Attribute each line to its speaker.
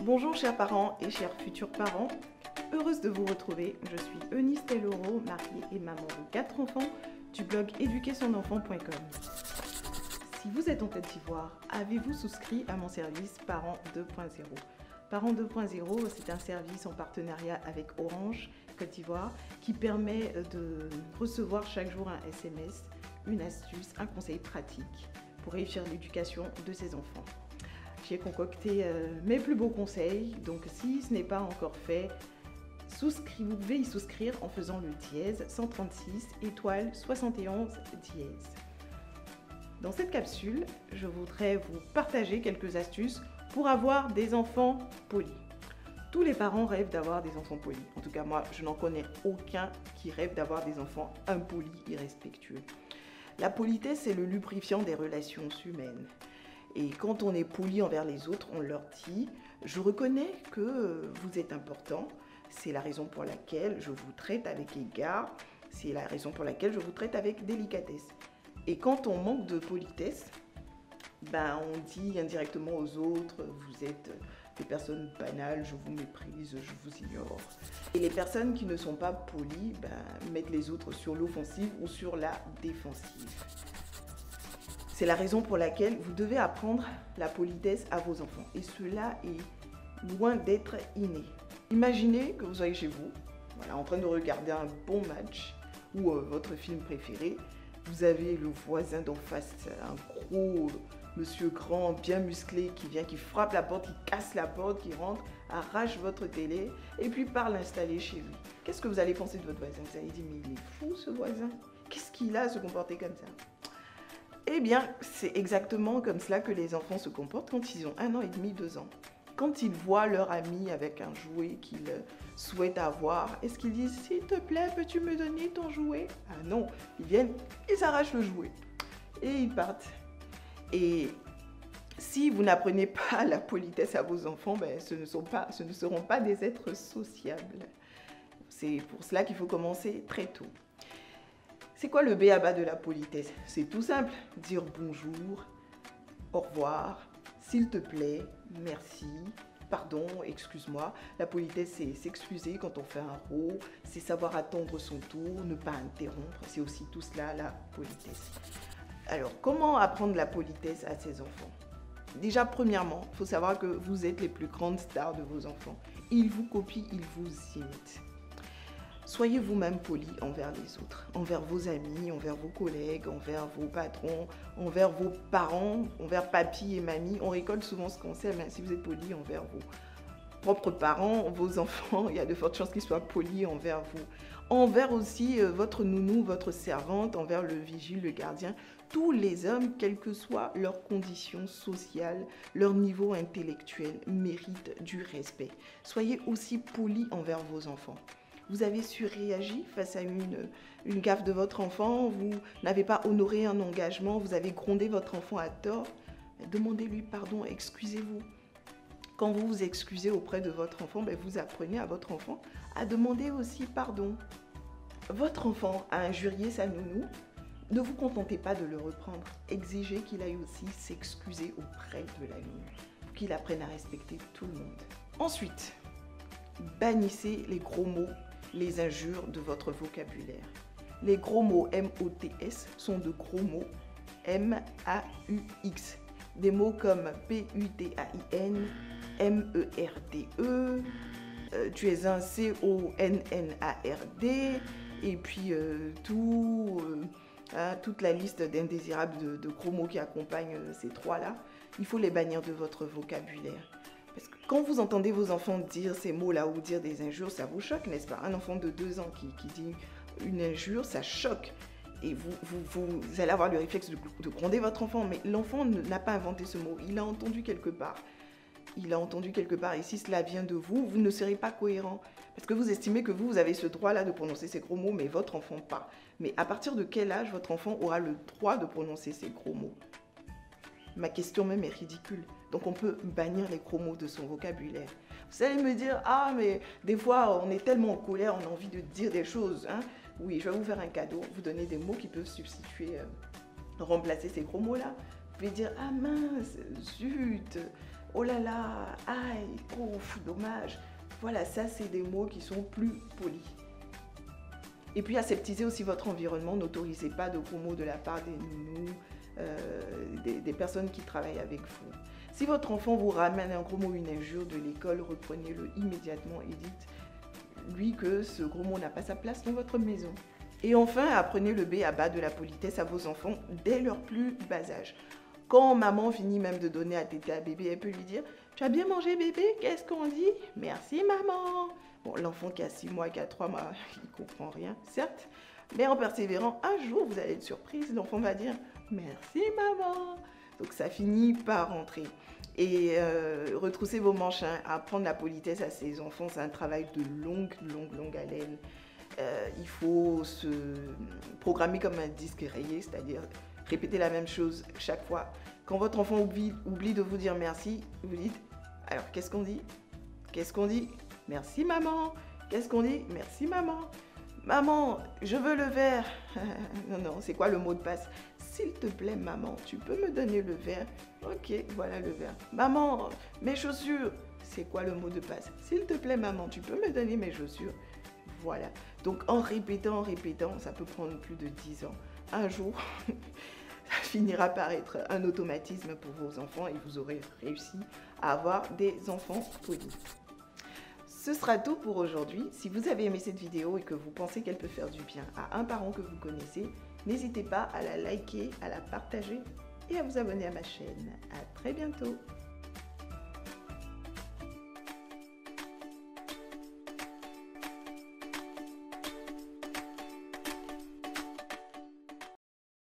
Speaker 1: Bonjour chers parents et chers futurs parents, heureuse de vous retrouver. Je suis Eunice Telloro, mariée et maman de 4 enfants du blog éduquersonenfant.com. Si vous êtes en Côte d'Ivoire, avez-vous souscrit à mon service Parents 2.0? Parents 2.0, c'est un service en partenariat avec Orange Côte d'Ivoire qui permet de recevoir chaque jour un SMS, une astuce, un conseil pratique pour réussir l'éducation de ses enfants. J'ai concocté mes plus beaux conseils, donc si ce n'est pas encore fait, vous pouvez y souscrire en faisant le dièse 136 étoile 71 dièse. Dans cette capsule, je voudrais vous partager quelques astuces pour avoir des enfants polis. Tous les parents rêvent d'avoir des enfants polis. En tout cas, moi, je n'en connais aucun qui rêve d'avoir des enfants impolis, irrespectueux. La politesse, c'est le lubrifiant des relations humaines. Et quand on est poli envers les autres, on leur dit « Je reconnais que vous êtes important, c'est la raison pour laquelle je vous traite avec égard, c'est la raison pour laquelle je vous traite avec délicatesse. » Et quand on manque de politesse, on dit indirectement aux autres « Vous êtes des personnes banales, je vous méprise, je vous ignore. » Et les personnes qui ne sont pas polies mettent les autres sur l'offensive ou sur la défensive. C'est la raison pour laquelle vous devez apprendre la politesse à vos enfants. Et cela est loin d'être inné. Imaginez que vous soyez chez vous, en train de regarder un bon match ou votre film préféré. Vous avez le voisin d'en face, un gros monsieur grand, bien musclé, qui vient, qui frappe la porte, qui casse la porte, qui rentre, arrache votre télé et puis part l'installer chez lui. Qu'est-ce que vous allez penser de votre voisin? Vous allez dire, mais il est fou ce voisin. Qu'est-ce qu'il a à se comporter comme ça? Eh bien, c'est exactement comme cela que les enfants se comportent quand ils ont 1 an et demi, 2 ans. Quand ils voient leur ami avec un jouet qu'ils souhaitent avoir, est-ce qu'ils disent « S'il te plaît, peux-tu me donner ton jouet ?» Ah non, ils viennent, ils arrachent le jouet et ils partent. Et si vous n'apprenez pas la politesse à vos enfants, ce ne seront pas des êtres sociables. C'est pour cela qu'il faut commencer très tôt. C'est quoi le b.a.-ba de la politesse? C'est tout simple, dire bonjour, au revoir, s'il te plaît, merci, pardon, excuse-moi. La politesse, c'est s'excuser quand on fait un rot, c'est savoir attendre son tour, ne pas interrompre, c'est aussi tout cela la politesse. Alors, comment apprendre la politesse à ses enfants? Déjà, premièrement, il faut savoir que vous êtes les plus grandes stars de vos enfants. Ils vous copient, ils vous imitent. Soyez vous-même poli envers les autres, envers vos amis, envers vos collègues, envers vos patrons, envers vos parents, envers papy et mamie. On récolte souvent ce qu'on sème, si vous êtes poli envers vos propres parents, vos enfants, il y a de fortes chances qu'ils soient polis envers vous. Envers aussi votre nounou, votre servante, envers le vigile, le gardien. Tous les hommes, quelles que soient leurs conditions sociales, leur niveau intellectuel, méritent du respect. Soyez aussi polis envers vos enfants. Vous avez surréagi face à une gaffe de votre enfant, vous n'avez pas honoré un engagement, vous avez grondé votre enfant à tort. Demandez-lui pardon, excusez-vous. Quand vous vous excusez auprès de votre enfant, vous apprenez à votre enfant à demander aussi pardon. Votre enfant a injurié sa nounou, ne vous contentez pas de le reprendre. Exigez qu'il aille aussi s'excuser auprès de la nounou, pour qu'il apprenne à respecter tout le monde. Ensuite, bannissez les gros mots, les injures de votre vocabulaire. Les gros mots M-O-T-S sont de gros mots M-A-U-X. Des mots comme P-U-T-A-I-N, M-E-R-D-E, tu es un C-O-N-N-A-R-D, et puis toute la liste d'indésirables de gros mots qui accompagnent ces trois-là. Il faut les bannir de votre vocabulaire. Parce que quand vous entendez vos enfants dire ces mots-là ou dire des injures, ça vous choque, n'est-ce pas? Un enfant de 2 ans qui dit une injure, ça choque. Et vous allez avoir le réflexe de gronder votre enfant. Mais l'enfant n'a pas inventé ce mot, il l'a entendu quelque part. Il a entendu quelque part. Et si cela vient de vous, vous ne serez pas cohérent. Parce que vous estimez que vous avez ce droit-là de prononcer ces gros mots, mais votre enfant pas. Mais à partir de quel âge votre enfant aura le droit de prononcer ces gros mots? Ma question même est ridicule. Donc on peut bannir les gros mots de son vocabulaire. Vous allez me dire, ah mais des fois on est tellement en colère, on a envie de dire des choses. Oui, je vais vous faire un cadeau, vous donner des mots qui peuvent substituer, remplacer ces gros mots-là. Vous pouvez dire, ah mince, zut, oh là là, aïe, ouf, dommage. Voilà, ça c'est des mots qui sont plus polis. Et puis aseptisez aussi votre environnement, n'autorisez pas de gros mots de la part des nounous, des personnes qui travaillent avec vous. Si votre enfant vous ramène un gros mot, une injure de l'école, reprenez-le immédiatement et dites-lui que ce gros mot n'a pas sa place dans votre maison. Et enfin, apprenez le B à bas de la politesse à vos enfants dès leur plus bas âge. Quand maman finit même de donner à téter à bébé, elle peut lui dire « Tu as bien mangé bébé? Qu'est-ce qu'on dit? Merci maman !» Bon, l'enfant qui a 6 mois, qui a 3 mois, il ne comprend rien, certes. Mais en persévérant, un jour, vous allez être surprise, l'enfant va dire « Merci maman !» Donc ça finit par rentrer. Et retrousser vos manches, hein, apprendre la politesse à ses enfants, c'est un travail de longue haleine. Il faut se programmer comme un disque rayé, c'est-à-dire répéter la même chose chaque fois. Quand votre enfant oublie de vous dire merci, vous dites « Alors, qu'est-ce qu'on dit? Qu'est-ce qu'on dit? Merci maman. Qu'est-ce qu'on dit? Merci maman. Maman, je veux le verre. » Non, c'est quoi le mot de passe? S'il te plaît maman, tu peux me donner le verre? Ok, voilà le verre. Maman, mes chaussures. C'est quoi le mot de passe? S'il te plaît maman, tu peux me donner mes chaussures? Voilà. Donc en répétant, ça peut prendre plus de 10 ans. Un jour, ça finira par être un automatisme pour vos enfants et vous aurez réussi à avoir des enfants polis. Ce sera tout pour aujourd'hui. Si vous avez aimé cette vidéo et que vous pensez qu'elle peut faire du bien à un parent que vous connaissez, n'hésitez pas à la liker, à la partager et à vous abonner à ma chaîne. À très bientôt.